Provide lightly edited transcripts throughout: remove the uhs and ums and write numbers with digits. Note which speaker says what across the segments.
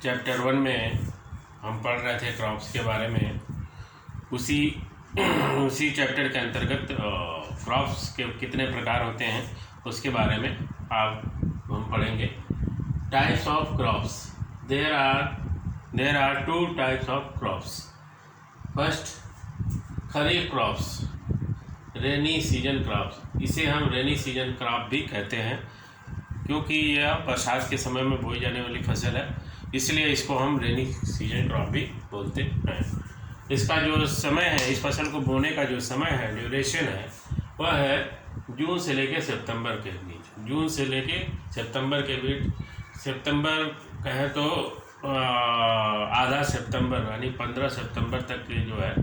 Speaker 1: Chapter 1 में हम पढ़ रहे थे क्रॉप्स के बारे में। उसी चैप्टर के अंतर्गत क्रॉप्स के कितने प्रकार होते हैं उसके बारे में आप हम पढ़ेंगे। Types of crops, there are 2 types of crops. First, kharif crops, rainy season crops. इसे हम रेनी सीजन क्रॉप भी कहते हैं क्योंकि यह बरसात के समय में बोई जाने वाली फसल है, इसलिए इसको हम रेनी सीजन क्रॉप भी बोलते हैं। इसका जो समय है, इस फसल को बोने का जो समय है, ड्यूरेशन है, वह है जून से लेकर सितंबर के बीच। जून से लेकर सितंबर के बीच, सितंबर कहें तो आधा सितंबर यानी 15 सितंबर तक के जो है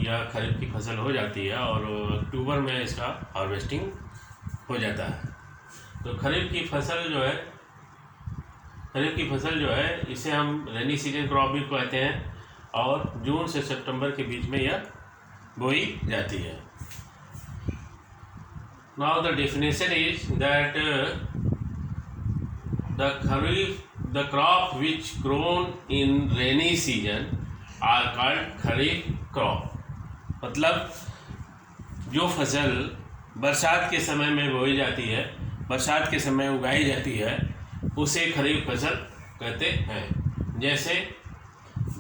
Speaker 1: यह खरीफ की फसल हो जाती है और अक्टूबर में इसका हार्वेस्टिंग हो जाता है। तो खरीफ की फसल जो है इसे हम रेनी सीजन क्रॉप भी कहते हैं और जून से सितंबर के बीच में यह बोई जाती है। Now the definition is that the crop which grown in rainy season are called kharif crop. मतलब जो फसल बरसात के समय में बोई जाती है, बरसात के समय उगाई जाती है, उसे खरीफ फसल कहते हैं। जैसे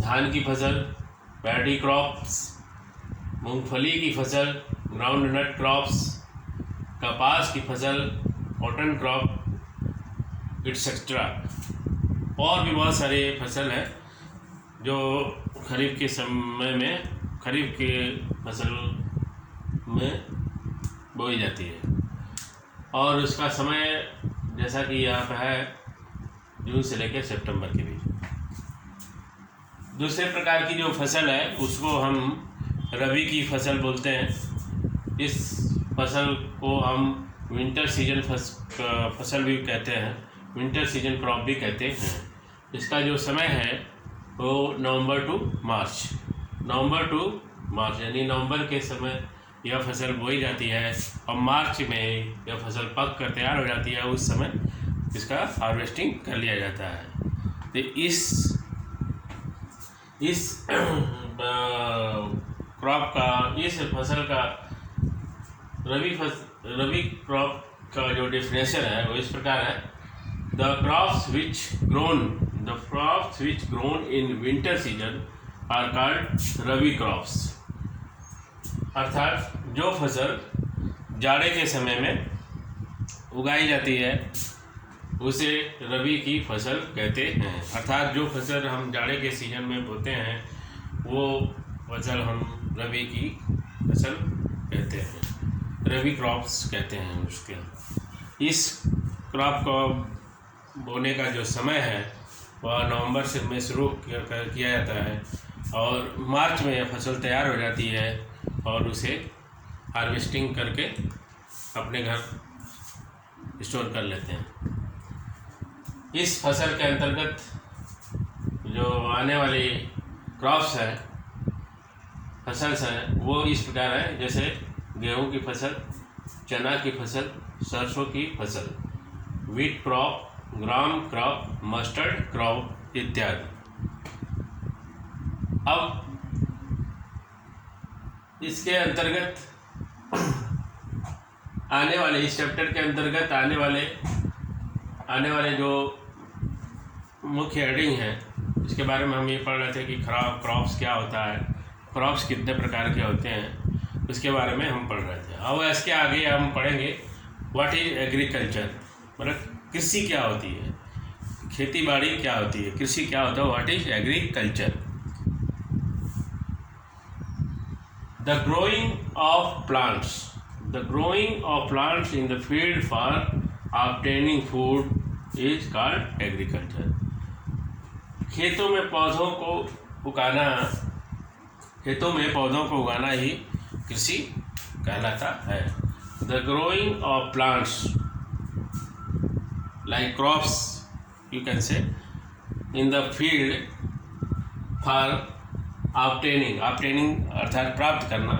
Speaker 1: धान की फसल, पैडी क्रॉप्स, मूंगफली की फसल, ग्राउंड नट क्रॉप्स, कपास की फसल, कॉटन क्रॉप एटसेट्रा। और भी बहुत सारे फसल हैं जो खरीफ के समय में, खरीफ के फसल में बोई जाती है और उसका समय जैसा कि यहाँ पे है जून से लेकर सितंबर के बीच। दूसरे प्रकार की जो फसल है उसको हम रबी की फसल बोलते हैं। इस फसल को हम विंटर सीजन फसल भी कहते हैं, विंटर सीजन क्रॉप भी कहते हैं। इसका जो समय है वो नवंबर टू मार्च यानी नवंबर के समय यह फसल बोई जाती है और मार्च में यह फसल पक कर तैयार हो जाती है, उस समय इसका हार्वेस्टिंग कर लिया जाता है। तो इस क्रॉप का, इस फसल का रबी क्रॉप का जो डेफिनेशन है वो इस प्रकार है। The crops which grown in winter season are called rabi crops. अर्थात जो फसल जाड़े के समय में उगाई जाती है उसे रबी की फसल कहते हैं। अर्थात जो फसल हम जाड़े के सीजन में बोते हैं वो फसल हम रबी की फसल कहते हैं, रबी क्रॉप्स कहते हैं उसके। इस क्रॉप को बोने का जो समय है वह नवंबर से में शुरू किया जाता है और मार्च में यह फसल तैयार हो जाती है और उसे हार्वेस्टिंग करके अपने घर स्टोर कर लेते हैं। इस फसल के अंतर्गत जो आने वाली क्रॉप्स हैं, फसल्स हैं, वो इस प्रकार है। जैसे गेहूं की फसल, चना की फसल, सरसों की फसल, व्हीट क्रॉप, ग्राम क्रॉप, मस्टर्ड क्रॉप इत्यादि। अब इसके अंतर्गत आने वाले, इस चैप्टर के अंतर्गत आने वाले जो मुख्य हेडिंग है इसके बारे में हम ये पढ़ रहे थे कि क्रॉप्स क्या होता है, क्रॉप्स कितने प्रकार के होते हैं, उसके बारे में हम पढ़ रहे थे। अब इसके आगे हम पढ़ेंगे व्हाट इज एग्रीकल्चर, मतलब कृषि क्या होती है, खेती बाड़ी क्या होती है, कृषि क्या होता है, what is agriculture. The growing of plants in the field for obtaining food is called agriculture. खेतों में पौधों को उगाना ही कृषि कहलाता है। The growing of plants like crops, you can say, in the field for obtaining अर्थात प्राप्त करना,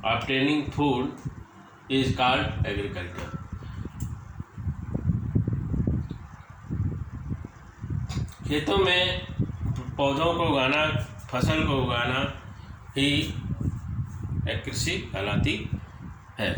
Speaker 1: obtaining food is called agriculture. खेतों में पौधों को उगाना, फसल को उगाना ही एक कृषि कहलाती है।